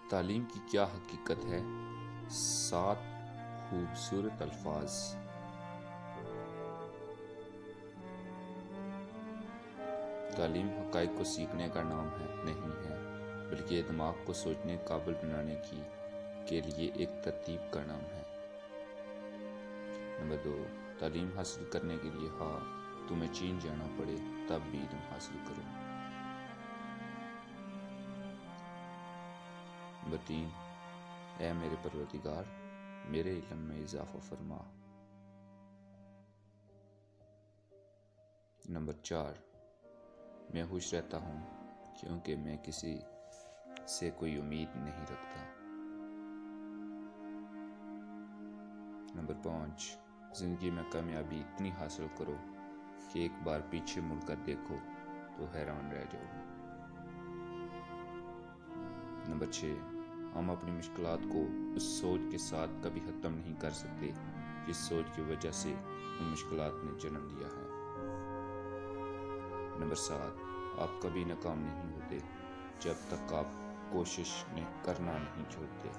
تعلیم کی کیا حقیقت ہے؟ 7 خوبصورت الفاظ۔ تعلیم حقائق کو سیکھنے کا نام نہیں ہے، بلکہ یہ دماغ کو سوچنے قابل بنانے کے لیے ایک ترتیب کا نام ہے۔ نمبر 2، تعلیم حاصل کرنے کے لیے تمہیں چین جانا پڑے تب بھی علم حاصل کرو۔ نمبر 3، اے میرے پروردگار، میرے علم میں اضافہ فرما۔ نمبر 4، میں خوش رہتا ہوں کیونکہ میں کسی سے کوئی امید نہیں رکھتا۔ نمبر 5، زندگی میں کامیابی اتنی حاصل کرو کہ ایک بار پیچھے مڑ کر دیکھو تو حیران رہ جاؤ۔ نمبر 6، ہم اپنی مشکلات کو اس سوچ کے ساتھ کبھی ختم نہیں کر سکتے جس سوچ کی وجہ سے ان مشکلات نے جنم لیا ہے۔ نمبر 7، آپ کبھی ناکام نہیں ہوتے جب تک آپ کوشش کرنا نہیں چھوڑتے۔